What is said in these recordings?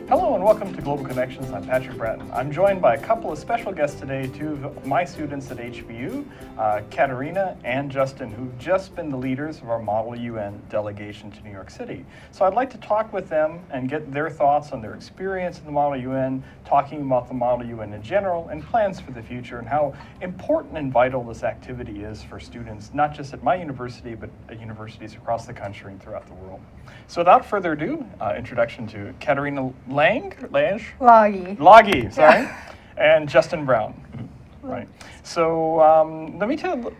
Hello and welcome to Global Connections. I'm Patrick Bratton. I'm joined by a couple of special guests today, two of my students at HPU, Katarina and Justin, who've just been the leaders of our Model UN delegation to New York City. So I'd like to talk with them and get their thoughts on their experience in the Model UN, talking about the Model UN in general and plans for the future and how important and vital this activity is for students, not just at my university, but at universities across the country and throughout the world. So without further ado, introduction to Katarina Lage, sorry, and Justin Brown. Right. So let me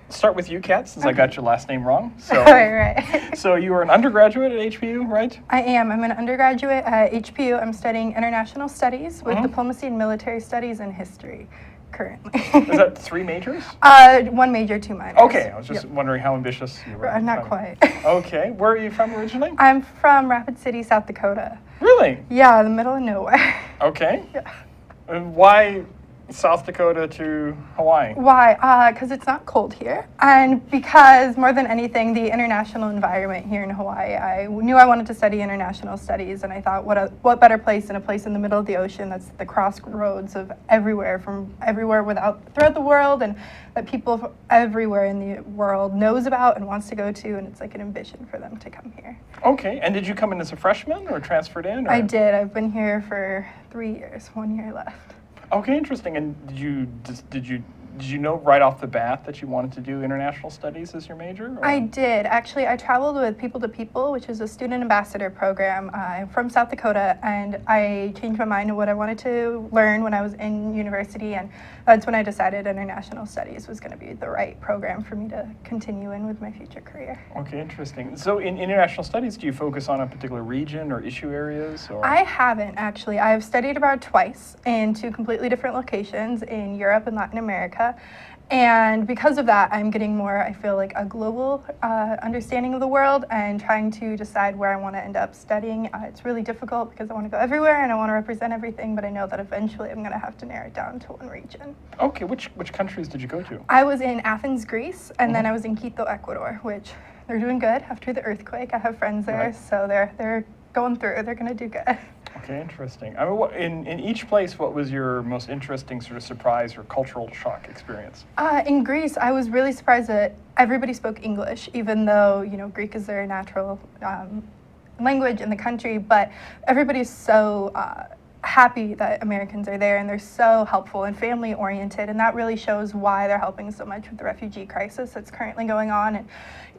start with you, Kat, since I got your last name wrong. So, right. So you are an undergraduate at HPU, right? I am. I'm an undergraduate at HPU. I'm studying international studies with diplomacy and military studies and history currently. Is that 3 majors? One major, 2 minors. Okay, I was just wondering how ambitious you were. Not quite. Okay, where are you from originally? I'm from Rapid City, South Dakota. Really? Yeah, the middle of nowhere. Okay. Yeah. And why South Dakota to Hawaii? Why? Because it's not cold here, and because more than anything, the international environment here in Hawaii. I knew I wanted to study international studies, and I thought, what better place than a place in the middle of the ocean that's the crossroads of everywhere, throughout the world, and that people everywhere in the world knows about and wants to go to, and it's like an ambition for them to come here. Okay, and did you come in as a freshman or transferred in? Or? I did. I've been here for 3 years, 1 year left. Okay, interesting. And did you know right off the bat that you wanted to do international studies as your major? Or? I did. Actually, I traveled with People to People, which is a student ambassador program. I'm from South Dakota, and I changed my mind on what I wanted to learn when I was in university, and that's when I decided international studies was going to be the right program for me to continue in with my future career. Okay, interesting. So in international studies, do you focus on a particular region or issue areas? Or? I haven't, actually. I've studied abroad twice in 2 completely different locations in Europe and Latin America. And because of that, I'm getting more, I feel like, a global understanding of the world and trying to decide where I want to end up studying. It's really difficult because I want to go everywhere and I want to represent everything, but I know that eventually I'm going to have to narrow it down to one region. Okay, which countries did you go to? I was in Athens, Greece, and then I was in Quito, Ecuador, which they're doing good after the earthquake. I have friends there, so they're going through. They're going to do good. Okay, interesting. I mean, in each place, what was your most interesting sort of surprise or cultural shock experience? In Greece, I was really surprised that everybody spoke English, even though, Greek is their natural language in the country, but everybody's so happy that Americans are there, and they're so helpful and family-oriented, and that really shows why they're helping so much with the refugee crisis that's currently going on. And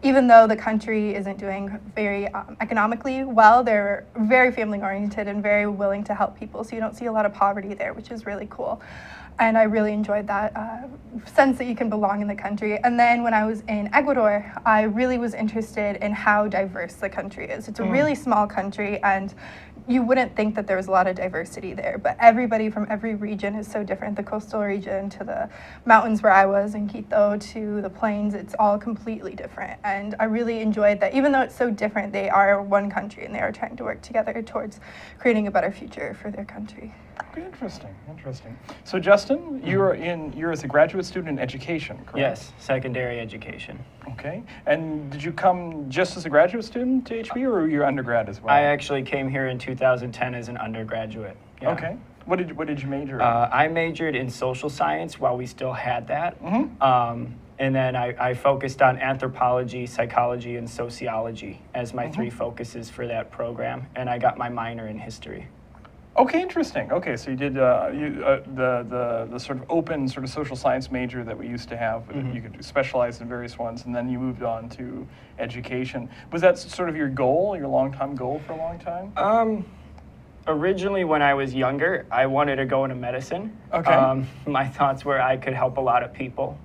even though the country isn't doing very economically well, they're very family-oriented and very willing to help people, so you don't see a lot of poverty there, which is really cool. And I really enjoyed that sense that you can belong in the country. And then when I was in Ecuador, I really was interested in how diverse the country is. It's a really small country, and you wouldn't think that there was a lot of diversity there, but everybody from every region is so different. The coastal region to the mountains where I was in Quito to the plains, it's all completely different. And I really enjoyed that. Even though it's so different, they are one country and they are trying to work together towards creating a better future for their country. Okay, interesting. So Justin, you're as a graduate student in education, correct? Yes, secondary education. Okay, and did you come just as a graduate student to HPU, or were you undergrad as well? I actually came here in 2010 as an undergraduate. Yeah. Okay, what did you major in? I majored in social science while we still had that. And then I focused on anthropology, psychology, and sociology as my 3 focuses for that program, and I got my minor in history. Okay, interesting. Okay, so you did the sort of open sort of social science major that we used to have. You could specialize in various ones, and then you moved on to education. Was that sort of your goal, your long-time goal for a long time? Originally, when I was younger, I wanted to go into medicine. Okay. My thoughts were I could help a lot of people.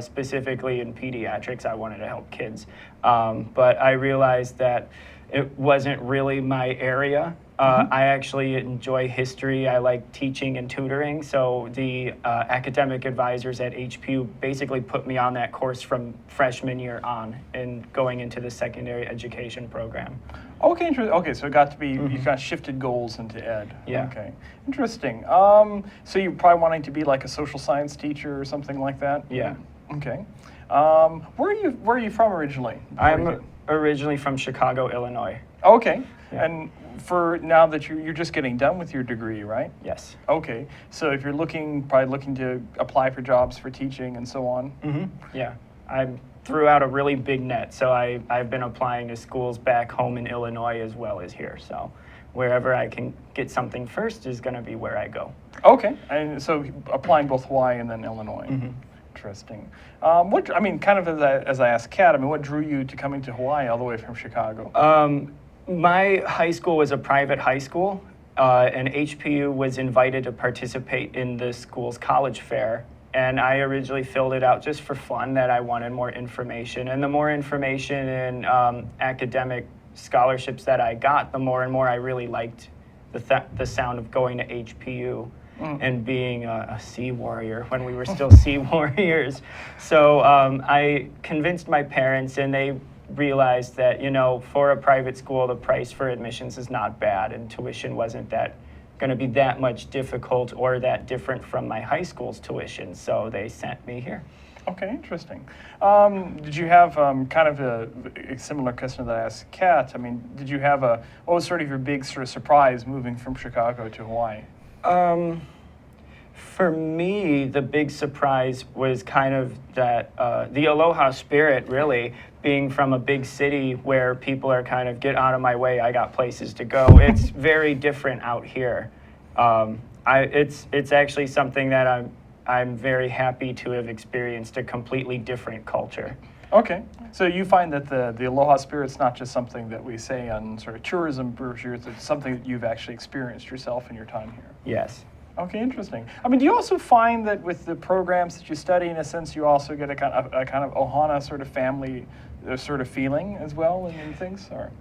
Specifically in pediatrics, I wanted to help kids. But I realized that it wasn't really my area. I actually enjoy history. I like teaching and tutoring. So the academic advisors at HPU basically put me on that course from freshman year on and going into the secondary education program. Okay, interesting. Okay, so it got to be, you kind of shifted goals into ed. Yeah. Okay, interesting. So you're probably wanting to be like a social science teacher or something like that? Yeah. Okay. Where are you from originally? I'm originally from Chicago, Illinois. Okay. Yeah. And for now that you're just getting done with your degree, right? Yes. Okay. So if you're probably looking to apply for jobs for teaching and so on. Yeah. I threw out a really big net, so I've been applying to schools back home in Illinois as well as here. So wherever I can get something first is going to be where I go. Okay. And so applying both Hawaii and then Illinois. Interesting. Kind of as I asked Kat, what drew you to coming to Hawaii all the way from Chicago? My high school was a private high school, and HPU was invited to participate in the school's college fair. And I originally filled it out just for fun, that I wanted more information. And the more information and academic scholarships that I got, the more and more I really liked the sound of going to HPU. And being a sea warrior when we were still sea warriors. So I convinced my parents, and they realized that, for a private school, the price for admissions is not bad, and tuition wasn't going to be that much difficult or that different from my high school's tuition. So they sent me here. Okay, interesting. Did you have kind of a similar question that I asked Kat? Did you have what was sort of your big sort of surprise moving from Chicago to Hawaii? For me, the big surprise was kind of that the aloha spirit, really, being from a big city where people are kind of, get out of my way, I got places to go. It's very different out here. It's actually something that I'm very happy to have experienced, a completely different culture. Okay, so you find that the aloha spirit's not just something that we say on sort of tourism brochures, it's something that you've actually experienced yourself in your time here. Yes. Okay, interesting. Do you also find that with the programs that you study, in a sense, you also get a kind of ohana sort of family sort of feeling as well in things? Or?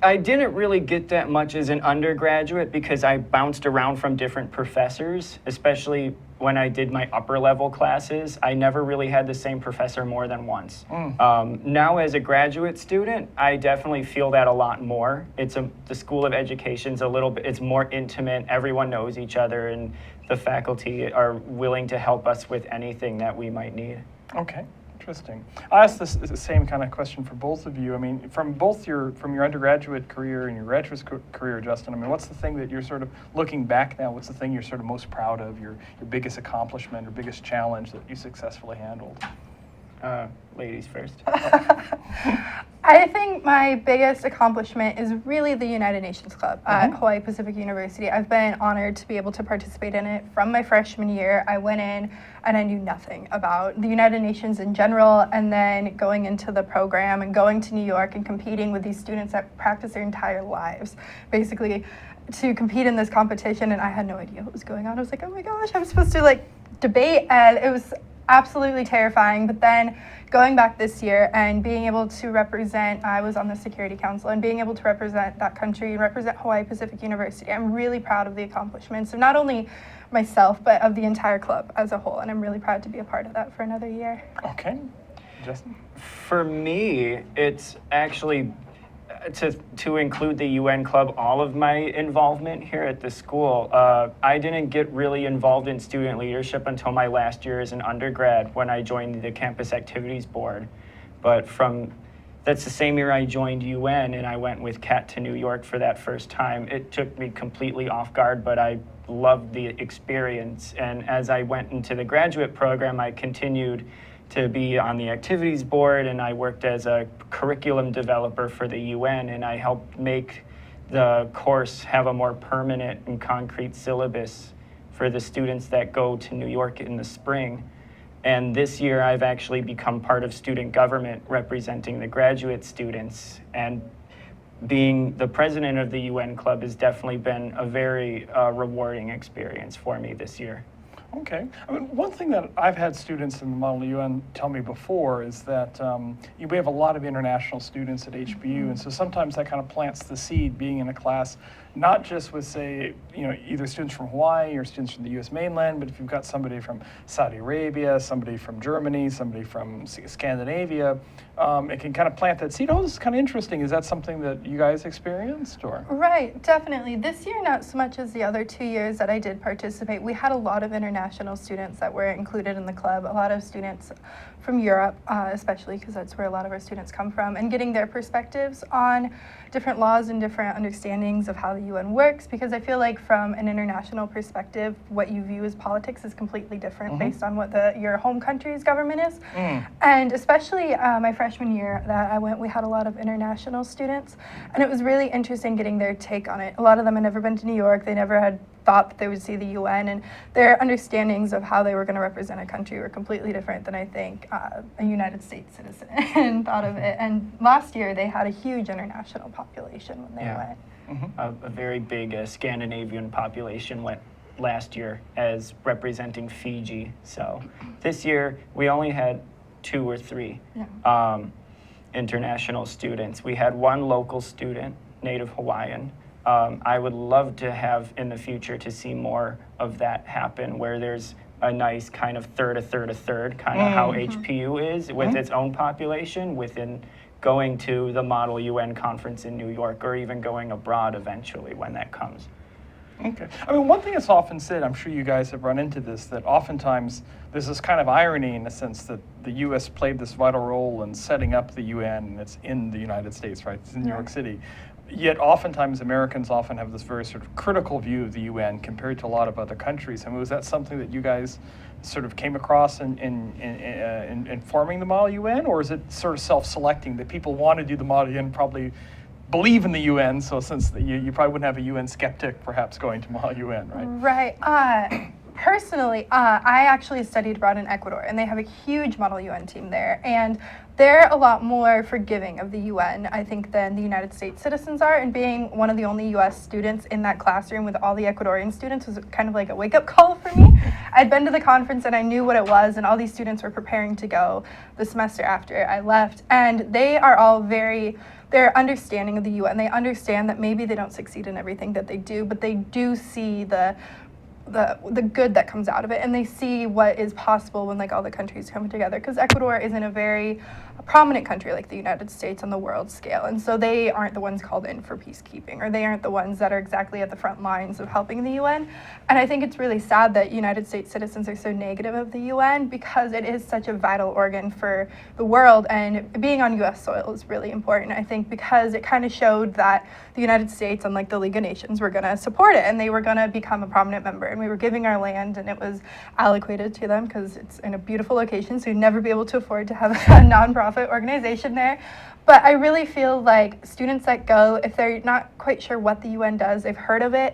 I didn't really get that much as an undergraduate because I bounced around from different professors, especially when I did my upper level classes. I never really had the same professor more than once. Now as a graduate student, I definitely feel that a lot more. The School of Education's it's more intimate. Everyone knows each other, and the faculty are willing to help us with anything that we might need. Okay. Interesting. I asked the same kind of question for both of you. From your undergraduate career and your graduate career, Justin, what's the thing that you're sort of looking back now? What's the thing you're sort of most proud of, your biggest accomplishment or biggest challenge that you successfully handled? Ladies first. I think my biggest accomplishment is really the United Nations Club at Hawaii Pacific University. I've been honored to be able to participate in it from my freshman year. I went in and I knew nothing about the United Nations in general, and then going into the program and going to New York and competing with these students that practice their entire lives, basically, to compete in this competition, and I had no idea what was going on. I was like, oh my gosh, I'm supposed to debate, and it was absolutely terrifying. But then going back this year and being able to represent, I was on the Security Council, and being able to represent that country and represent Hawaii Pacific University, I'm really proud of the accomplishments of not only myself, but of the entire club as a whole. And I'm really proud to be a part of that for another year. Okay. Justin? For me, it's actually to include the UN Club, all of my involvement here at the school. I didn't get really involved in student leadership until my last year as an undergrad when I joined the Campus Activities Board. But that's the same year I joined UN, and I went with Kat to New York for that first time. It took me completely off guard, but I loved the experience. And as I went into the graduate program, I continued to be on the activities board, and I worked as a curriculum developer for the UN, and I helped make the course have a more permanent and concrete syllabus for the students that go to New York in the spring. And this year I've actually become part of student government representing the graduate students, and being the president of the UN Club has definitely been a very rewarding experience for me this year. Okay. One thing that I've had students in the Model UN tell me before is that we have a lot of international students at HPU, and so sometimes that kind of plants the seed, being in a class, not just with, say, either students from Hawaii or students from the U.S. mainland, but if you've got somebody from Saudi Arabia, somebody from Germany, somebody from Scandinavia, it can kind of plant that seed. Oh, this is kind of interesting. Is that something that you guys experienced, or? Right, definitely. This year, not so much as the other 2 years that I did participate. We had a lot of international international students that were included in the club, a lot of students from Europe, especially because that's where a lot of our students come from, and getting their perspectives on different laws and different understandings of how the UN works, because I feel like from an international perspective, what you view as politics is completely different based on what your home country's government is. And especially my freshman year that I went, we had a lot of international students, and it was really interesting getting their take on it. A lot of them had never been to New York, they never had thought that they would see the UN, and their understandings of how they were going to represent a country were completely different than I think a United States citizen thought of it. And last year they had a huge international population when they went. A very big Scandinavian population went last year as representing Fiji. So this year we only had 2 or 3 international students. We had 1 local student, native Hawaiian. I would love to have in the future to see more of that happen, where there's a nice kind of third, kind of how HPU is with its own population, within going to the Model UN conference in New York, or even going abroad eventually when that comes. Okay. I mean, one thing that's often said, I'm sure you guys have run into this, that oftentimes there's this kind of irony in the sense that the U.S. played this vital role in setting up the UN, and it's in the United States, right? It's in New York City. Yet oftentimes Americans often have this very sort of critical view of the UN compared to a lot of other countries. I mean, was that something that you guys sort of came across in forming the Model UN, or is it sort of self-selecting that people want to do the Model UN probably believe in the UN, so since you probably wouldn't have a UN skeptic perhaps going to Model UN, right? Right. Personally, I actually studied abroad in Ecuador, and they have a huge Model UN team there, and they're a lot more forgiving of the UN, I think, than the United States citizens are, and being one of the only US students in that classroom with all the Ecuadorian students was kind of like a wake-up call for me. I'd been to the conference and I knew what it was, and all these students were preparing to go the semester after I left, and they are all their understanding of the UN. They understand that maybe they don't succeed in everything that they do, but they do see the good that comes out of it, and they see what is possible when like all the countries come together, because Ecuador isn't a very prominent country like the United States on the world scale, and so they aren't the ones called in for peacekeeping, or they aren't the ones that are exactly at the front lines of helping the UN. And I think it's really sad that United States citizens are so negative of the UN, because it is such a vital organ for the world, and being on US soil is really important, I think, because it kind of showed that the United States, unlike the League of Nations, were going to support it, and they were going to become a prominent member, and we were giving our land, and it was allocated to them because it's in a beautiful location, so you'd never be able to afford to have a nonprofit organization there. But I really feel like students that go, if they're not quite sure what the UN does, they've heard of it,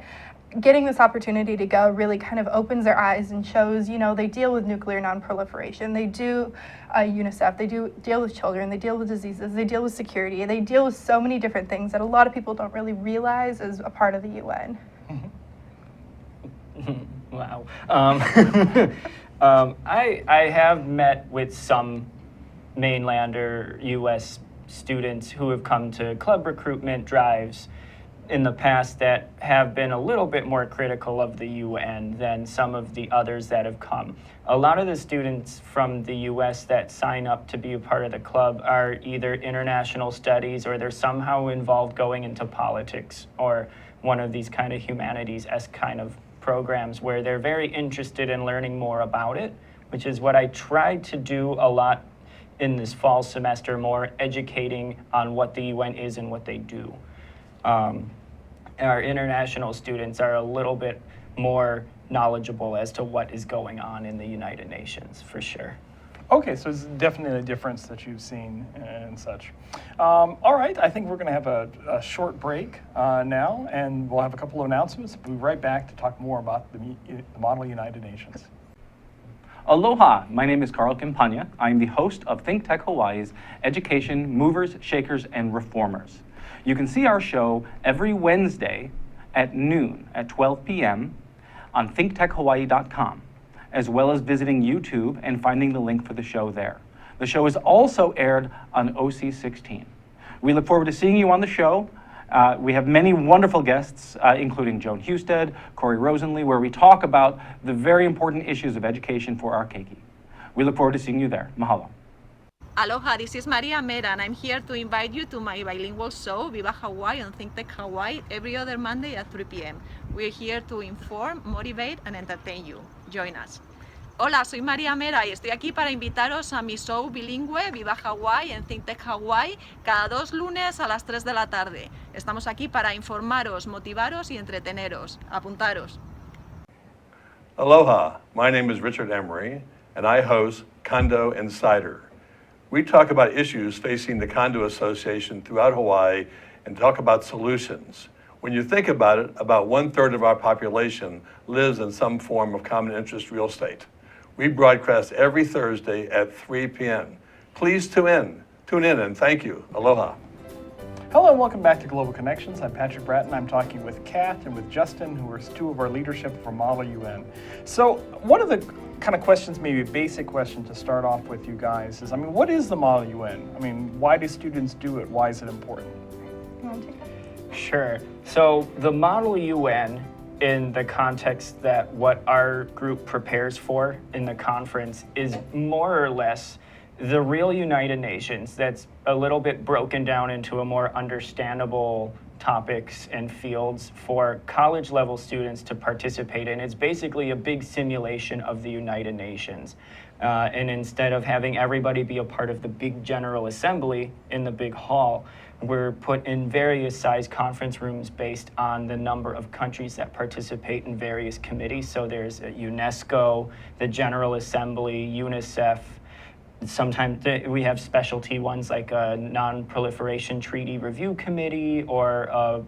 getting this opportunity to go really kind of opens their eyes and shows, they deal with nuclear non-proliferation, they do UNICEF, they do deal with children, they deal with diseases, they deal with security, they deal with so many different things that a lot of people don't really realize is a part of the UN. Wow. I have met with some mainlander U.S. students who have come to club recruitment drives in the past that have been a little bit more critical of the UN than some of the others that have come. A lot of the students from the U.S. that sign up to be a part of the club are either international studies, or they're somehow involved going into politics, or one of these kind of humanities-esque kind of programs where they're very interested in learning more about it, which is what I tried to do a lot in this fall semester, more educating on what the UN is and what they do. Our international students are a little bit more knowledgeable as to what is going on in the United Nations, for sure. Okay, so it's definitely a difference that you've seen and such. All right, I think we're going to have a short break now, and we'll have a couple of announcements. We'll be right back to talk more about the Model United Nations. Aloha, my name is Carl Campagna. I am the host of Think Tech Hawaii's Education Movers, Shakers, and Reformers. You can see our show every Wednesday at noon at 12 p.m. on thinktechhawaii.com, as well as visiting YouTube and finding the link for the show there. The show is also aired on OC16. We look forward to seeing you on the show. We have many wonderful guests, including Joan Husted, Corey Rosenlee, where we talk about the very important issues of education for our keiki. We look forward to seeing you there. Mahalo. Aloha, this is Maria Mera, and I'm here to invite you to my bilingual show, Viva Hawaii on Think Tech Hawaii, every other Monday at 3 p.m. We're here to inform, motivate, and entertain you. join us. Hola, soy María Mera y estoy aquí para invitaros a mi show bilingüe Viva Hawái en Think Tech Hawái cada 2 lunes a las 3 de la tarde. Estamos aquí para informaros, motivaros y entreteneros. Apuntaros. Aloha, my name is Richard Emery, and I host Condo Insider. We talk about issues facing the condo association throughout Hawaii and talk about solutions. When you think about it, about 1/3 of our population lives in some form of common interest real estate. We broadcast every Thursday at 3 p.m. Please tune in, and thank you. Aloha. Hello and welcome back to Global Connections. I'm Patrick Bratton. I'm talking with Kat and with Justin, who are two of our leadership for Model UN. So one of the kind of questions, maybe a basic question to start off with you guys is, what is the Model UN? Why do students do it? Why is it important? You want to take that? Sure. So the Model UN, in the context that what our group prepares for in the conference, is more or less the real United Nations that's a little bit broken down into a more understandable topics and fields for college level students to participate in. It's basically a big simulation of the United Nations. And instead of having everybody be a part of the big General Assembly in the big hall, we're put in various size conference rooms based on the number of countries that participate in various committees. So there's UNESCO, the General Assembly, UNICEF. Sometimes we have specialty ones like a Non-Proliferation Treaty Review Committee or a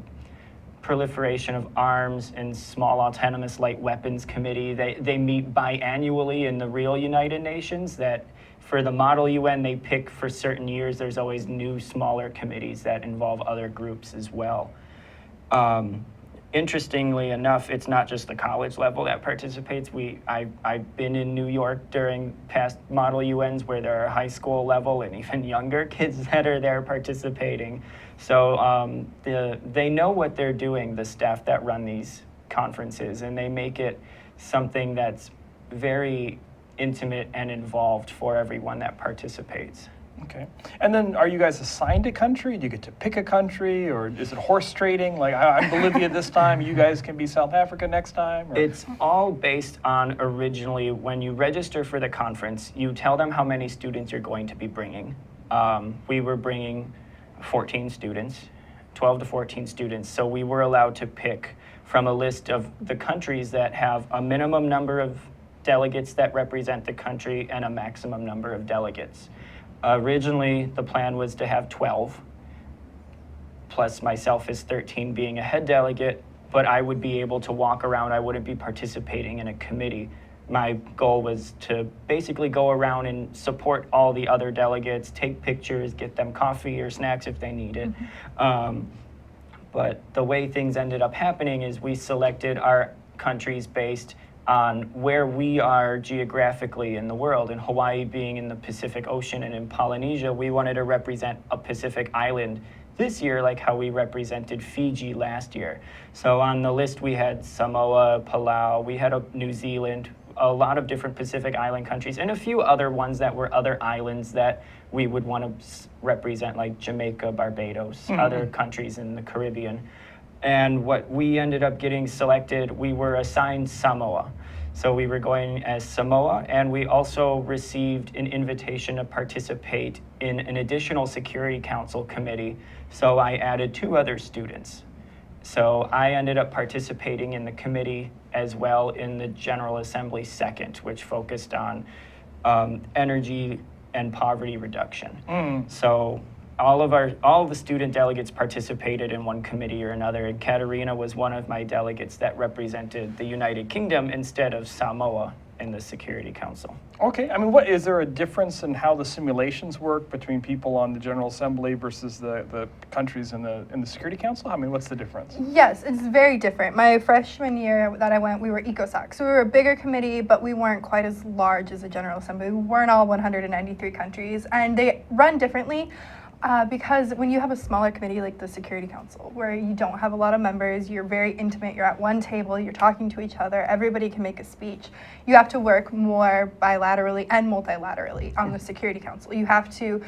Proliferation of Arms and Small Autonomous Light Weapons Committee. They meet biannually in the real United Nations. That for the Model UN they pick for certain years. There's always new smaller committees that involve other groups as well. Interestingly enough, it's not just the college level that participates. I've been in New York during past Model UNs where there are high school level and even younger kids that are there participating. So they know what they're doing, the staff that run these conferences, and they make it something that's very intimate and involved for everyone that participates. Okay. And then are you guys assigned a country? Do you get to pick a country, or is it horse trading? Like, I'm Bolivia this time, you guys can be South Africa next time? Or? It's all based on originally when you register for the conference, you tell them how many students you're going to be bringing. We were bringing 14 students, 12 to 14 students. So we were allowed to pick from a list of the countries that have a minimum number of delegates that represent the country and a maximum number of delegates. Originally, the plan was to have 12, plus myself as 13 being a head delegate, but I would be able to walk around. I wouldn't be participating in a committee. My goal was to basically go around and support all the other delegates, take pictures, get them coffee or snacks if they need it. But the way things ended up happening is we selected our countries based on where we are geographically in the world. In Hawaii being in the Pacific Ocean, and in Polynesia, we wanted to represent a Pacific island this year like how we represented Fiji last year. So on the list we had Samoa, Palau, we had New Zealand, a lot of different Pacific Island countries, and a few other ones that were other islands that we would want to represent, like Jamaica, Barbados, other countries in the Caribbean. And what we ended up getting selected, we were assigned Samoa. So we were going as Samoa, and we also received an invitation to participate in an additional Security Council committee. So I added 2 other students. So I ended up participating in the committee as well in the General Assembly second, which focused on energy and poverty reduction. So all of the student delegates participated in one committee or another, and Katarina was one of my delegates that represented the United Kingdom instead of Samoa in the Security Council. Okay, what is there a difference in how the simulations work between people on the General Assembly versus the countries in the Security Council? What's the difference? Yes, it's very different. My freshman year that I went, we were ECOSOC. So we were a bigger committee, but we weren't quite as large as the General Assembly. We weren't all 193 countries, and they run differently. Because when you have a smaller committee like the Security Council, where you don't have a lot of members, you're very intimate, you're at one table, you're talking to each other, everybody can make a speech. You have to work more bilaterally and multilaterally on the Security Council. You have to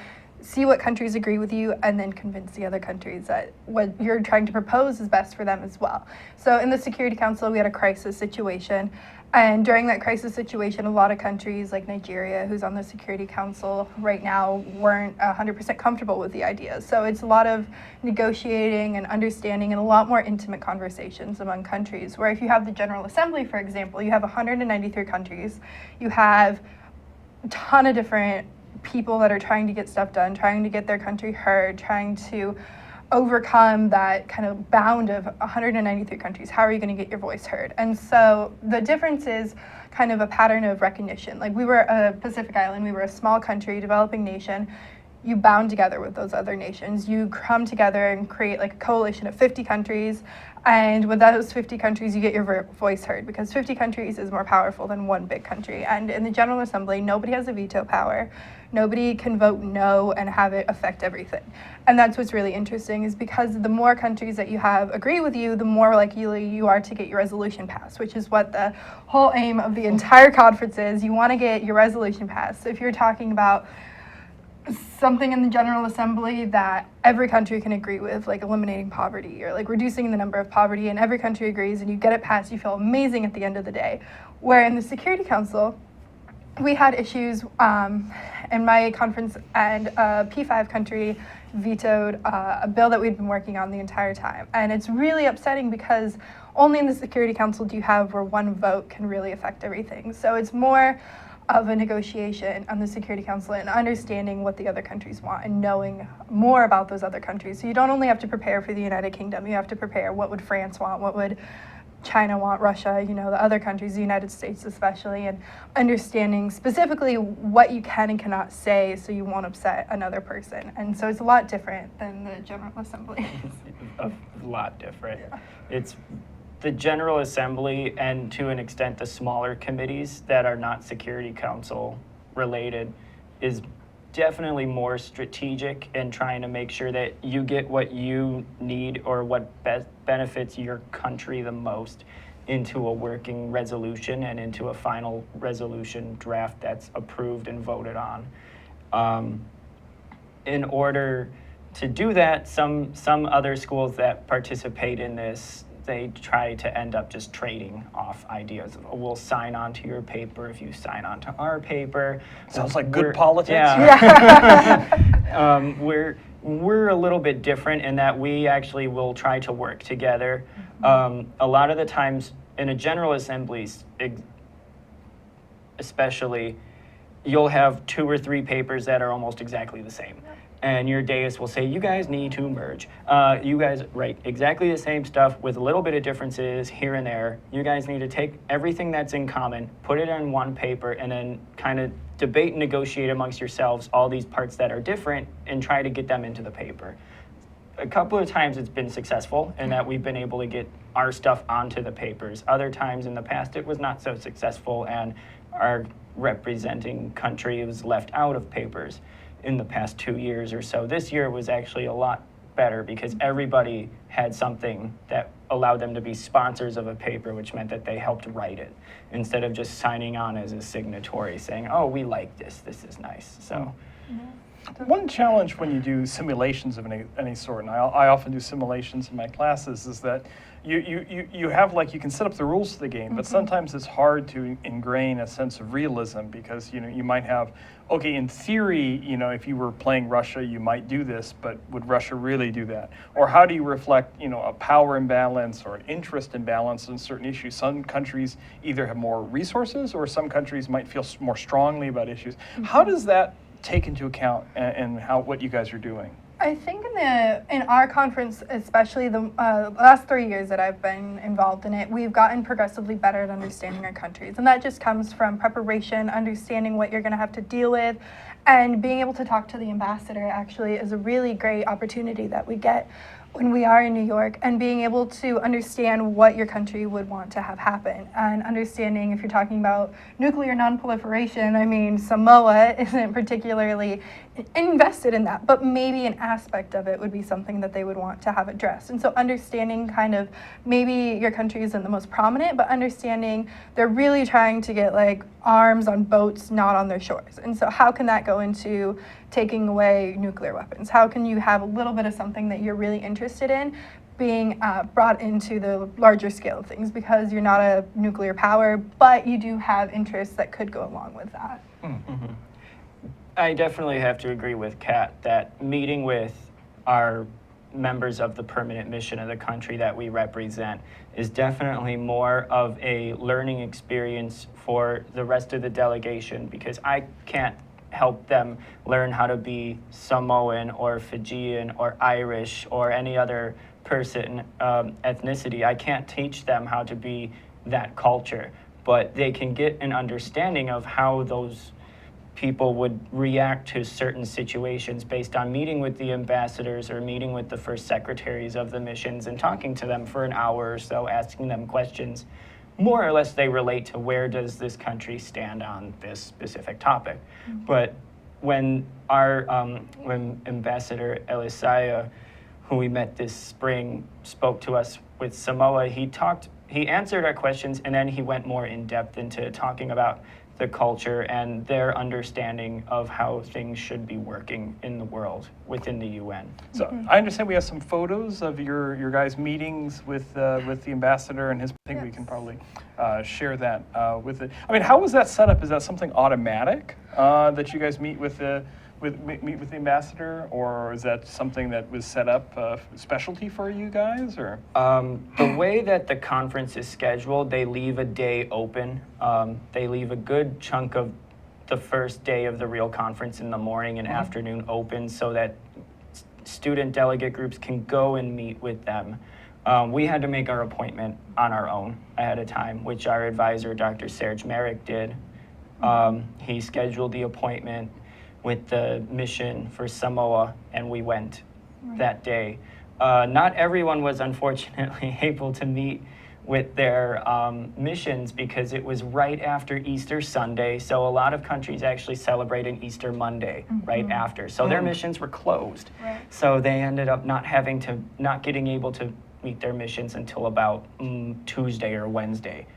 see what countries agree with you and then convince the other countries that what you're trying to propose is best for them as well. So in the Security Council, we had a crisis situation. And during that crisis situation, a lot of countries like Nigeria, who's on the Security Council right now, weren't 100% comfortable with the idea. So it's a lot of negotiating and understanding and a lot more intimate conversations among countries, where if you have the General Assembly, for example, you have 193 countries, you have a ton of different people that are trying to get stuff done, trying to get their country heard, trying to overcome that kind of bound of 193 countries. How are you going to get your voice heard? And so the difference is kind of a pattern of recognition. Like, we were a Pacific Island, we were a small country, developing nation. You bound together with those other nations. You come together and create like a coalition of 50 countries. And with those 50 countries, you get your voice heard, because 50 countries is more powerful than one big country. And in the General Assembly, nobody has a veto power. Nobody can vote no and have it affect everything. And that's what's really interesting, is because the more countries that you have agree with you, the more likely you are to get your resolution passed, which is what the whole aim of the entire conference is. You want to get your resolution passed. So if you're talking about something in the General Assembly that every country can agree with, like eliminating poverty or like reducing the number of poverty, and every country agrees and you get it passed, you feel amazing at the end of the day. Where in the Security Council, we had issues in my conference, and a P5 country vetoed a bill that we'd been working on the entire time. And it's really upsetting, because only in the Security Council do you have where one vote can really affect everything. So it's more of a negotiation on the Security Council and understanding what the other countries want and knowing more about those other countries. So you don't only have to prepare for the United Kingdom, you have to prepare what would France want, what would China want, Russia, the other countries, the United States especially, and understanding specifically what you can and cannot say so you won't upset another person. And so it's a lot different than the General Assembly. A lot different. Yeah. It's the General Assembly, and to an extent the smaller committees that are not Security Council related, is definitely more strategic in trying to make sure that you get what you need or what best benefits your country the most into a working resolution and into a final resolution draft that's approved and voted on. In order to do that, some other schools that participate in this, they try to end up just trading off ideas. We'll sign on to your paper if you sign on to our paper. Sounds like good politics. Yeah. We're a little bit different in that we actually will try to work together. A lot of the times in a General Assembly, especially, you'll have 2 or 3 papers that are almost exactly the same. And your dais will say, you guys need to merge. You guys write exactly the same stuff with a little bit of differences here and there. You guys need to take everything that's in common, put it on one paper, and then kind of debate and negotiate amongst yourselves all these parts that are different and try to get them into the paper. A couple of times it's been successful in that we've been able to get our stuff onto the papers. Other times in the past it was not so successful, and our representing country was left out of papers in the past 2 years or so. This year was actually a lot better because everybody had something that allowed them to be sponsors of a paper, which meant that they helped write it instead of just signing on as a signatory saying, oh, we like this is nice. So. One challenge when you do simulations of any sort, and I often do simulations in my classes, is that you have, like, you can set up the rules of the game, but sometimes it's hard to ingrain a sense of realism, because you might have, okay, in theory, if you were playing Russia, you might do this, but would Russia really do that? Or how do you reflect, a power imbalance or an interest imbalance in certain issues? Some countries either have more resources, or some countries might feel more strongly about issues. How does that take into account and what you guys are doing? I think in our conference, especially the last 3 years that I've been involved in it, we've gotten progressively better at understanding our countries. And that just comes from preparation, understanding what you're going to have to deal with, and being able to talk to the ambassador actually is a really great opportunity that we get when we are in New York, and being able to understand what your country would want to have happen, and understanding if you're talking about nuclear nonproliferation, Samoa isn't particularly invested in that, but maybe an aspect of it would be something that they would want to have addressed. And so understanding kind of maybe your country isn't the most prominent, but understanding they're really trying to get like arms on boats, not on their shores. And so how can that go into taking away nuclear weapons? How can you have a little bit of something that you're really interested in being brought into the larger scale of things, because you're not a nuclear power, but you do have interests that could go along with that. Mm-hmm. I definitely have to agree with Kat that meeting with our members of the permanent mission of the country that we represent is definitely more of a learning experience for the rest of the delegation, because I can't help them learn how to be Samoan or Fijian or Irish or any other person, ethnicity. I can't teach them how to be that culture, but they can get an understanding of how those people would react to certain situations based on meeting with the ambassadors or meeting with the first secretaries of the missions and talking to them for an hour or so, asking them questions. More or less they relate to where does this country stand on this specific topic. Mm-hmm. But when when Ambassador Elisaya, who we met this spring, spoke to us with Samoa, he answered our questions, and then he went more in depth into talking about the culture and their understanding of how things should be working in the world within the UN. So I understand we have some photos of your guys' meetings with the ambassador and his. I think we can probably share that with it. I mean, how was that set up? Is that something automatic that you guys meet with the ambassador, or is that something that was set up specialty for you guys, or? The way that the conference is scheduled, they leave a day open. They leave a good chunk of the first day of the real conference in the morning and afternoon open so that student delegate groups can go and meet with them. We had to make our appointment on our own ahead of time, which our advisor, Dr. Serge Merrick, did. He scheduled the appointment with the mission for Samoa, and we went that day. Not everyone was unfortunately able to meet with their missions because it was right after Easter Sunday, so a lot of countries actually celebrate an Easter Monday right after. So their missions were closed. Right. So they ended up not getting able to meet their missions until about Tuesday or Wednesday.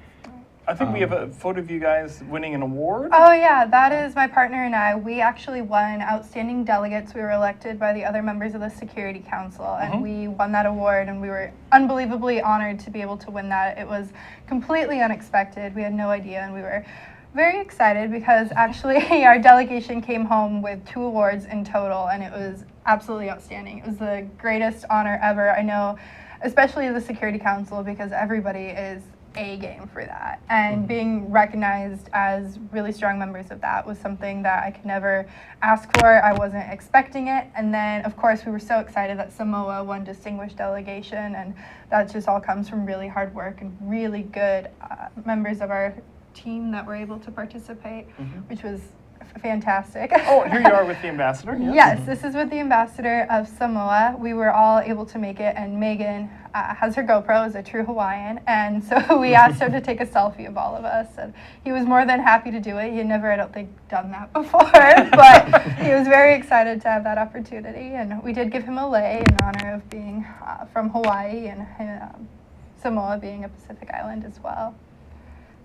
I think we have a photo of you guys winning an award. Oh yeah, that is my partner and I. We actually won Outstanding Delegates. We were elected by the other members of the Security Council, and we won that award, and we were unbelievably honored to be able to win that. It was completely unexpected. We had no idea, and we were very excited because actually our delegation came home with 2 awards in total, and it was absolutely outstanding. It was the greatest honor ever. I know, especially the Security Council, because everybody is A game for that, and being recognized as really strong members of that was something that I could never ask for. I wasn't expecting it, and then of course we were so excited that Samoa won Distinguished Delegation, and that just all comes from really hard work and really good members of our team that were able to participate, which was fantastic. Oh, here you are with the ambassador. Yes, this is with the ambassador of Samoa. We were all able to make it, and Megan has her GoPro, is a true Hawaiian, and so we asked him to take a selfie of all of us, and he was more than happy to do it. He had never, I don't think, done that before, but he was very excited to have that opportunity, and we did give him a lei in honor of being from Hawaii and Samoa being a Pacific island as well.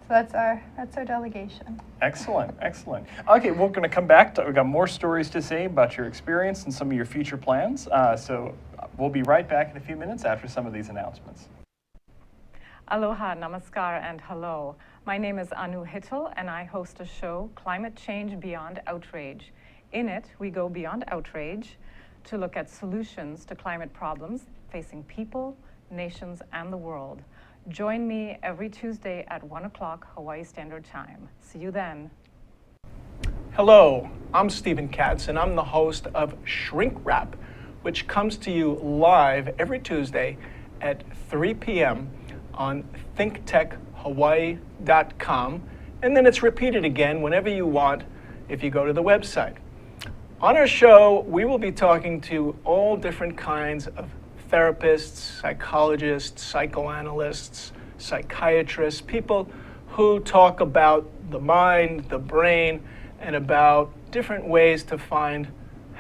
So that's our delegation. Excellent, excellent. Okay, we're going to come back. We've got more stories to say about your experience and some of your future plans. So we'll be right back in a few minutes after some of these announcements. Aloha, namaskar, and hello. My name is Anu Hittel, and I host a show, Climate Change Beyond Outrage. In it, we go beyond outrage to look at solutions to climate problems facing people, nations, and the world. Join me every Tuesday at 1 o'clock Hawaii Standard Time. See you then. Hello, I'm Stephen Katz, and I'm the host of Shrink Wrap, which comes to you live every Tuesday at 3 p.m. on thinktechhawaii.com, and then it's repeated again whenever you want if you go to the website. On our show, we will be talking to all different kinds of therapists, psychologists, psychoanalysts, psychiatrists, people who talk about the mind, the brain, and about different ways to find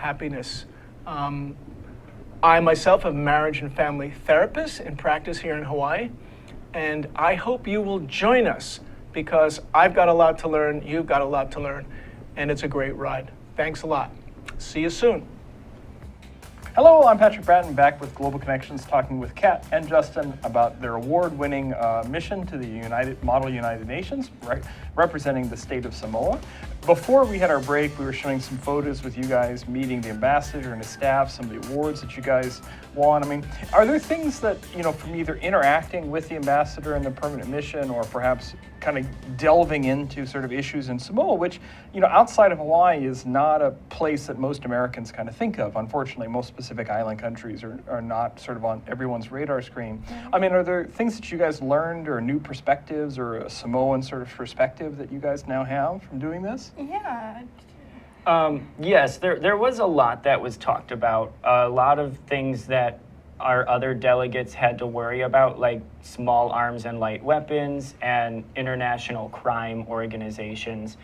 happiness. I myself am a marriage and family therapist in practice here in Hawaii, and I hope you will join us because I've got a lot to learn, you've got a lot to learn, and it's a great ride. Thanks a lot. See you soon. Hello, I'm Patrick Bratton, back with Global Connections, talking with Kat and Justin about their award-winning mission to the Model United Nations, representing the state of Samoa. Before we had our break, we were showing some photos with you guys meeting the ambassador and his staff, some of the awards that you guys won. I mean, are there things that, from either interacting with the ambassador and the permanent mission, or perhaps kind of delving into sort of issues in Samoa, which, outside of Hawaii is not a place that most Americans kind of think of. Unfortunately, most Pacific Island countries are not sort of on everyone's radar screen. I mean, are there things that you guys learned, or new perspectives, or a Samoan sort of perspective that you guys now have from doing this? Yeah. Yes, there was a lot that was talked about. A lot of things that our other delegates had to worry about, like small arms and light weapons and international crime organizations.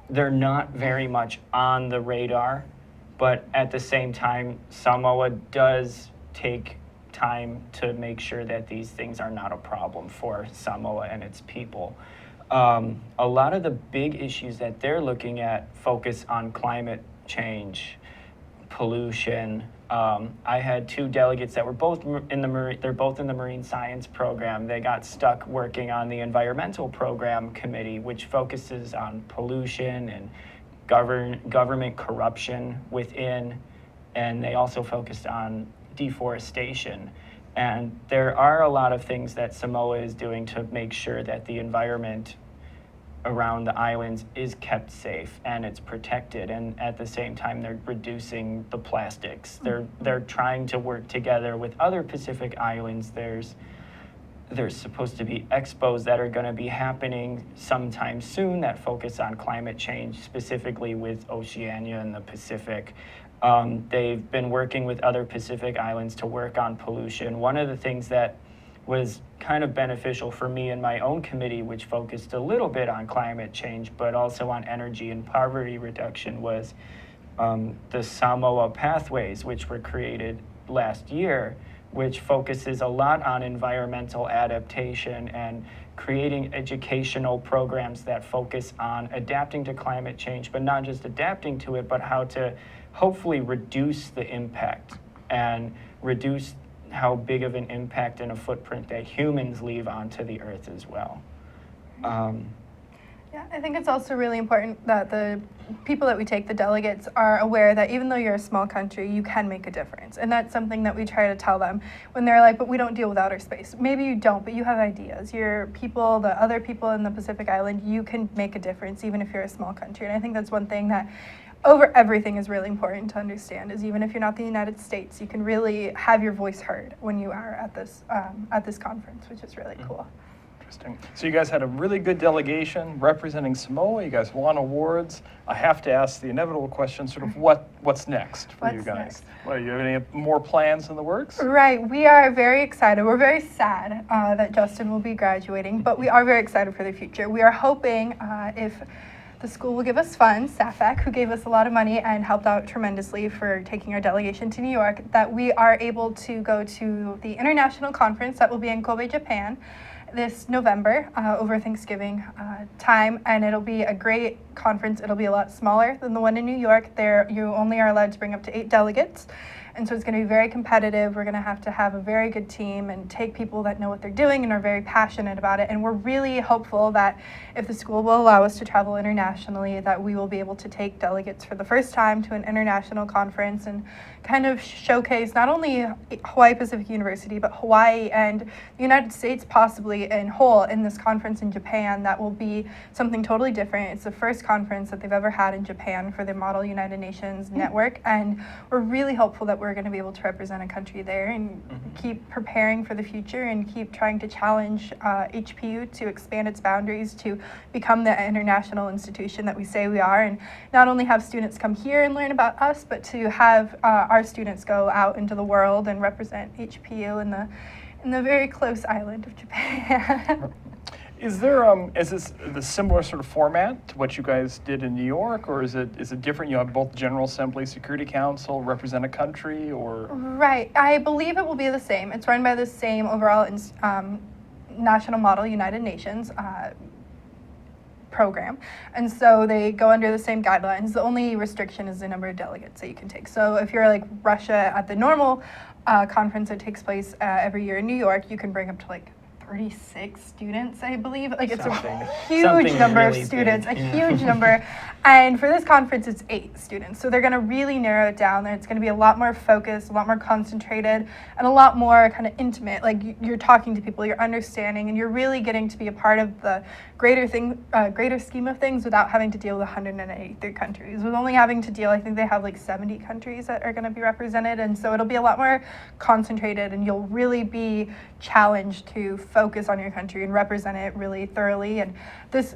They're not very much on the radar, but at the same time, Samoa does take time to make sure that these things are not a problem for Samoa and its people. A lot of the big issues that they're looking at focus on climate change, pollution. I had two delegates that were both in the marine science program. They got stuck working on the environmental program committee, which focuses on pollution and government corruption within, and they also focused on deforestation. And there are a lot of things that Samoa is doing to make sure that the environment around the islands is kept safe and it's protected, and at the same time they're reducing the plastics. They're trying to work together with other Pacific islands. There's supposed to be expos that are going to be happening sometime soon that focus on climate change, specifically with Oceania and the Pacific. They've been working with other Pacific islands to work on pollution. One of the things that was kind of beneficial for me and my own committee, which focused a little bit on climate change, but also on energy and poverty reduction, was the Samoa Pathways, which were created last year, which focuses a lot on environmental adaptation and creating educational programs that focus on adapting to climate change, but not just adapting to it, but how to hopefully reduce the impact and reduce how big of an impact and a footprint that humans leave onto the earth as well. Yeah, I think it's also really important that the people that we take, the delegates, are aware that even though you're a small country, you can make a difference. And that's something that we try to tell them when they're like, but we don't deal with outer space. Maybe you don't, but you have ideas. Your people, the other people in the Pacific Island, you can make a difference even if you're a small country. And I think that's one thing that over everything is really important to understand, is even if you're not the United States, you can really have your voice heard when you are at this conference, which is really cool. Interesting. So you guys had a really good delegation representing Samoa. You guys won awards. I have to ask the inevitable question, sort of what's next for you guys? Next? Well, you have any more plans in the works? Right. We are very excited. We're very sad that Justin will be graduating, but we are very excited for the future. We are hoping if the school will give us funds, SAFAC, who gave us a lot of money and helped out tremendously for taking our delegation to New York, that we are able to go to the international conference that will be in Kobe, Japan this November over Thanksgiving time, and it'll be a great conference. It'll be a lot smaller than the one in New York. There, you only are allowed to bring up to 8 delegates. And so it's going to be very competitive. We're going to have a very good team and take people that know what they're doing and are very passionate about it. And we're really hopeful that if the school will allow us to travel internationally, that we will be able to take delegates for the first time to an international conference and kind of showcase not only Hawaii Pacific University, but Hawaii and the United States possibly in whole in this conference in Japan. That will be something totally different. It's the first conference that they've ever had in Japan for the Model United Nations Network. And we're really hopeful that we're going to be able to represent a country there and keep preparing for the future and keep trying to challenge HPU to expand its boundaries to become the international institution that we say we are, and not only have students come here and learn about us, but to have our students go out into the world and represent HPU in the very close island of Japan. Is there is this the similar sort of format to what you guys did in New York, or is it different? You have both General Assembly, Security Council represent a country, or Right. I believe it will be the same. It's run by the same overall national model United Nations program. And so they go under the same guidelines. The only restriction is the number of delegates that you can take. So if you're like Russia at the normal conference that takes place every year in New York, you can bring up to like 36 students, I believe. Like it's a huge something number really of students, big, a yeah. huge number. And for this conference, it's 8 students. So they're going to really narrow it down. It's going to be a lot more focused, a lot more concentrated, and a lot more kind of intimate. Like you're talking to people, you're understanding, and you're really getting to be a part of the greater scheme of things without having to deal with 183 countries. With only having to deal, I think they have like 70 countries that are going to be represented. And so it'll be a lot more concentrated, and you'll really be challenged to focus on your country and represent it really thoroughly. And this,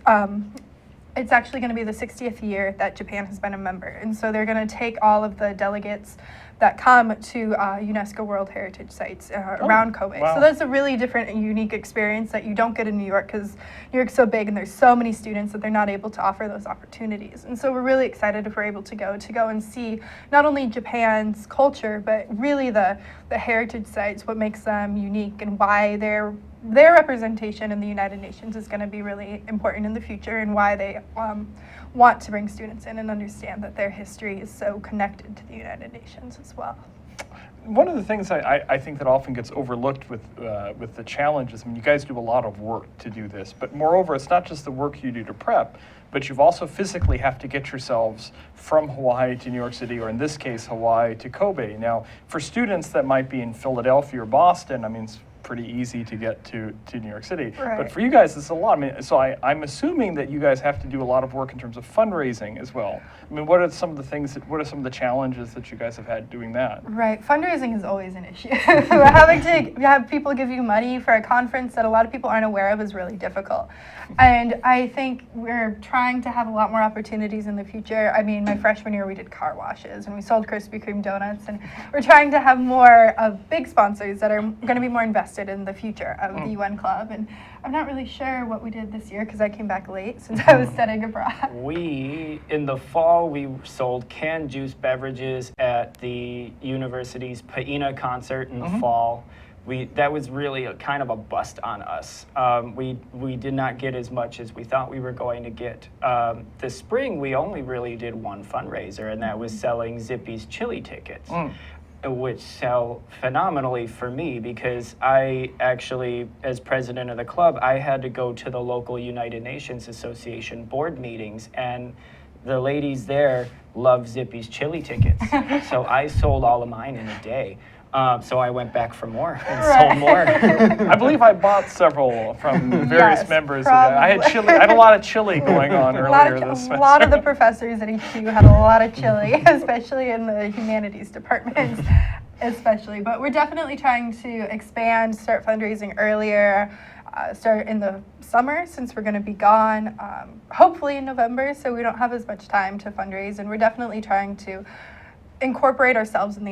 it's actually going to be the 60th year that Japan has been a member. And so they're going to take all of the delegates that come to UNESCO World Heritage Sites around Kobe. wow. So that's a really different and unique experience that you don't get in New York, because New York's so big and there's so many students that they're not able to offer those opportunities. And so we're really excited if we're able to go and see not only Japan's culture, but really the heritage sites, what makes them unique, and why their representation in the United Nations is going to be really important in the future, and why they want to bring students in and understand that their history is so connected to the United Nations as well. one of the things I think that often gets overlooked with the challenges, I mean, you guys do a lot of work to do this, but moreover, it's not just the work you do to prep, but you've also physically have to get yourselves from Hawaii to New York City, or in this case, Hawaii to Kobe. Now, for students that might be in Philadelphia or Boston, I mean, it's pretty easy to get to New York City. Right. But for you guys, it's a lot. I mean, so I'm assuming that you guys have to do a lot of work in terms of fundraising as well. I mean, what are some of the challenges that you guys have had doing that? Right, fundraising is always an issue. Having to have people give you money for a conference that a lot of people aren't aware of is really difficult. And I think we're trying to have a lot more opportunities in the future. I mean, my freshman year we did car washes and we sold Krispy Kreme donuts, and we're trying to have more of big sponsors that are going to be more invested in the future of the UN Club. And I'm not really sure what we did this year because I came back late since I was studying abroad. In the fall, we sold canned juice beverages at the university's Paina concert in the fall. That was really kind of a bust on us. We did not get as much as we thought we were going to get. This spring, we only really did one fundraiser, and that was selling Zippy's chili tickets, which sell phenomenally for me because I actually, as president of the club, I had to go to the local United Nations Association board meetings, and the ladies there love Zippy's chili tickets. So I sold all of mine in a day. So I went back for more and sold more. I believe I bought several from various Yes, members. probably. I had a lot of chili going on earlier this semester. A lot of the professors at HPU had a lot of chili, especially in the humanities departments, especially. But we're definitely trying to expand, start fundraising earlier, start in the summer since we're going to be gone, hopefully in November, so we don't have as much time to fundraise. And we're definitely trying to incorporate ourselves in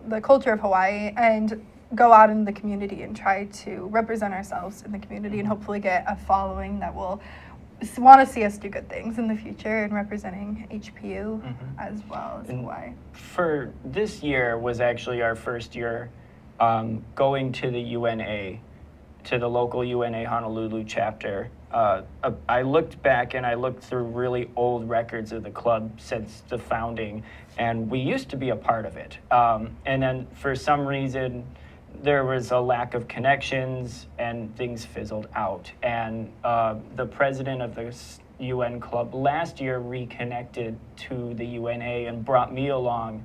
the culture of Hawaii and go out in the community and try to represent ourselves in the community and hopefully get a following that will want to see us do good things in the future and representing HPU as well as Hawaii. For this year was actually our first year going to the UNA, to the local UNA Honolulu chapter. I looked back and I looked through really old records of the club since the founding, and we used to be a part of it. And then for some reason, there was a lack of connections and things fizzled out. And the president of the UN Club last year reconnected to the UNA and brought me along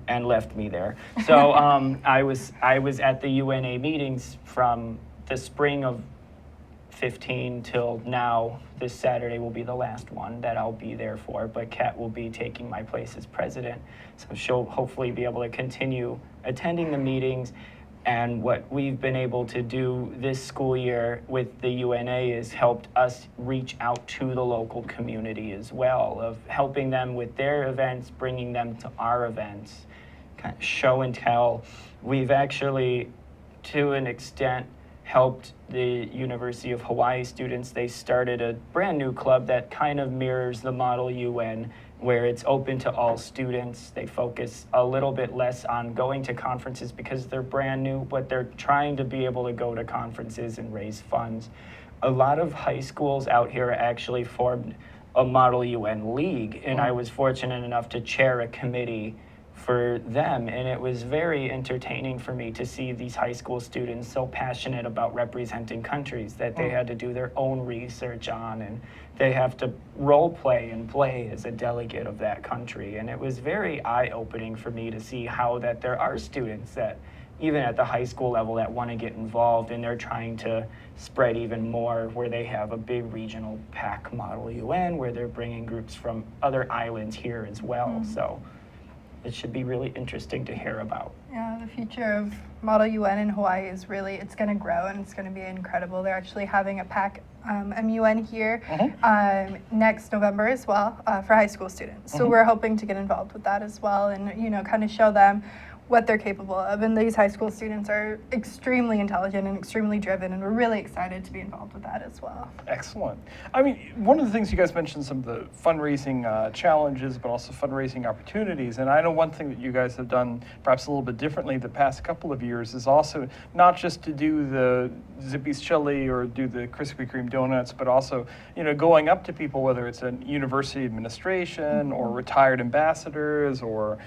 and left me there. So I was at the UNA meetings from the spring of 15 till now. This Saturday will be the last one that I'll be there for, but Kat will be taking my place as president. So she'll hopefully be able to continue attending the meetings. And what we've been able to do this school year with the UNA is helped us reach out to the local community as well, of helping them with their events, bringing them to our events, kind of show and tell. We've actually, to an extent, helped the University of Hawaii students. They started a brand new club that kind of mirrors the Model UN, where it's open to all students. They focus a little bit less on going to conferences because they're brand new, but they're trying to be able to go to conferences and raise funds. A lot of high schools out here actually formed a Model UN League, and I was fortunate enough to chair a committee for them, and it was very entertaining for me to see these high school students so passionate about representing countries that they had to do their own research on, and they have to role play and play as a delegate of that country. And it was very eye-opening for me to see how that there are students that even at the high school level that want to get involved, and they're trying to spread even more, where they have a big regional PAC Model UN where they're bringing groups from other islands here as well. So it should be really interesting to hear about. Yeah, the future of Model UN in Hawaii is really, it's going to grow and it's going to be incredible. They're actually having a PAC MUN here next November as well for high school students. So we're hoping to get involved with that as well, and kind of show them what they're capable of. And these high school students are extremely intelligent and extremely driven, and we're really excited to be involved with that as well. Excellent. I mean, one of the things you guys mentioned, some of the fundraising challenges, but also fundraising opportunities. And I know one thing that you guys have done perhaps a little bit differently the past couple of years is also not just to do the Zippy's chili or do the Krispy Kreme donuts, but also, going up to people, whether it's a university administration or retired ambassadors or,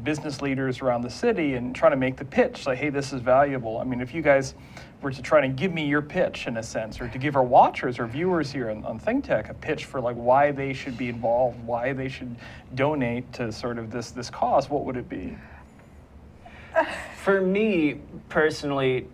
business leaders around the city, and trying to make the pitch, like, hey, this is valuable. I mean, if you guys were to try to give me your pitch in a sense, or to give our watchers or viewers here on Think Tech a pitch for like why they should be involved, why they should donate to sort of this cause, what would it be? For me personally,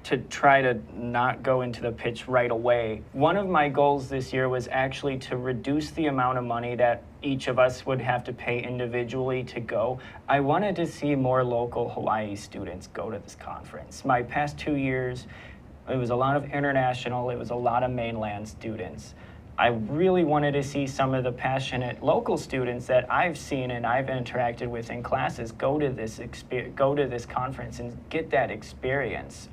to try to not go into the pitch right away, one of my goals this year was actually to reduce the amount of money that each of us would have to pay individually to go. I wanted to see more local Hawaii students go to this conference. My past 2 years, it was a lot of international, it was a lot of mainland students. I really wanted to see some of the passionate local students that I've seen and I've interacted with in classes go to this conference and get that experience.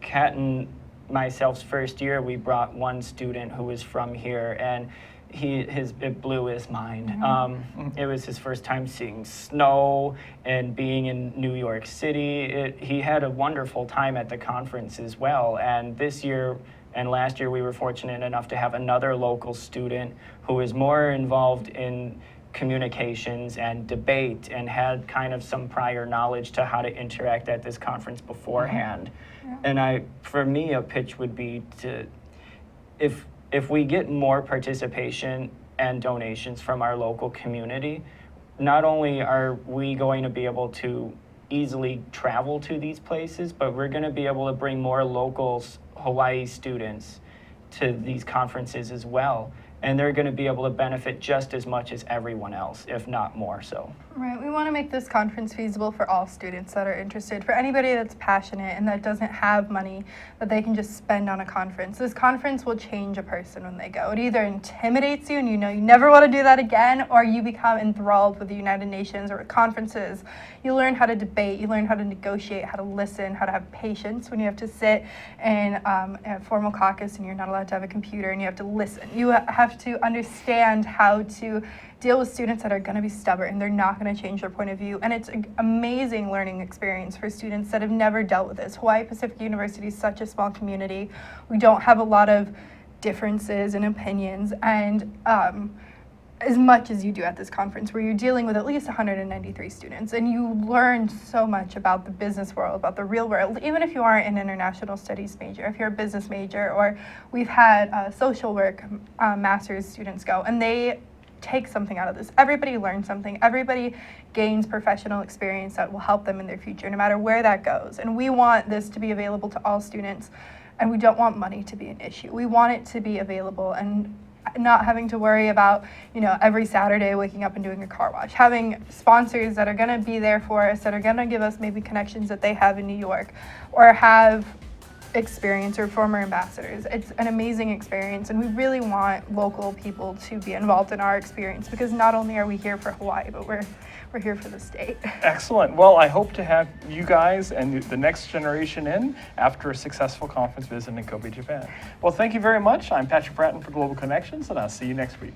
Kat and myself's first year, we brought one student who was from here, and it blew his mind. It was his first time seeing snow and being in New York City. He had a wonderful time at the conference as well. And this year and last year, we were fortunate enough to have another local student who was more involved in communications and debate and had kind of some prior knowledge to how to interact at this conference beforehand. And for me, a pitch would be to, if we get more participation and donations from our local community, not only are we going to be able to easily travel to these places, but we're going to be able to bring more local Hawaii students to these conferences as well. And they're going to be able to benefit just as much as everyone else, if not more so. Right, we want to make this conference feasible for all students that are interested, for anybody that's passionate and that doesn't have money that they can just spend on a conference. This conference will change a person when they go. It either intimidates you and you never want to do that again, or you become enthralled with the United Nations or conferences. You learn how to debate, you learn how to negotiate, how to listen, how to have patience when you have to sit in a formal caucus and you're not allowed to have a computer and you have to listen. You have to understand how to deal with students that are going to be stubborn. They're not going to change their point of view. And it's an amazing learning experience for students that have never dealt with this. Hawaii Pacific University is such a small community. We don't have a lot of differences and opinions. And as much as you do at this conference, where you're dealing with at least 193 students, and you learn so much about the business world, about the real world, even if you aren't an international studies major, if you're a business major, or we've had social work master's students go, and they take something out of this. Everybody learns something. Everybody gains professional experience that will help them in their future, no matter where that goes. And we want this to be available to all students, and we don't want money to be an issue. We want it to be available and not having to worry about, every Saturday waking up and doing a car wash. Having sponsors that are going to be there for us, that are going to give us maybe connections that they have in New York, or have experience or former ambassadors. It's an amazing experience, and we really want local people to be involved in our experience, because not only are we here for Hawaii, but we're here for the state. Excellent. Well, I hope to have you guys and the next generation in after a successful conference visit in Kobe, Japan. Well, thank you very much. I'm Patrick Bratton for Global Connections, and I'll see you next week.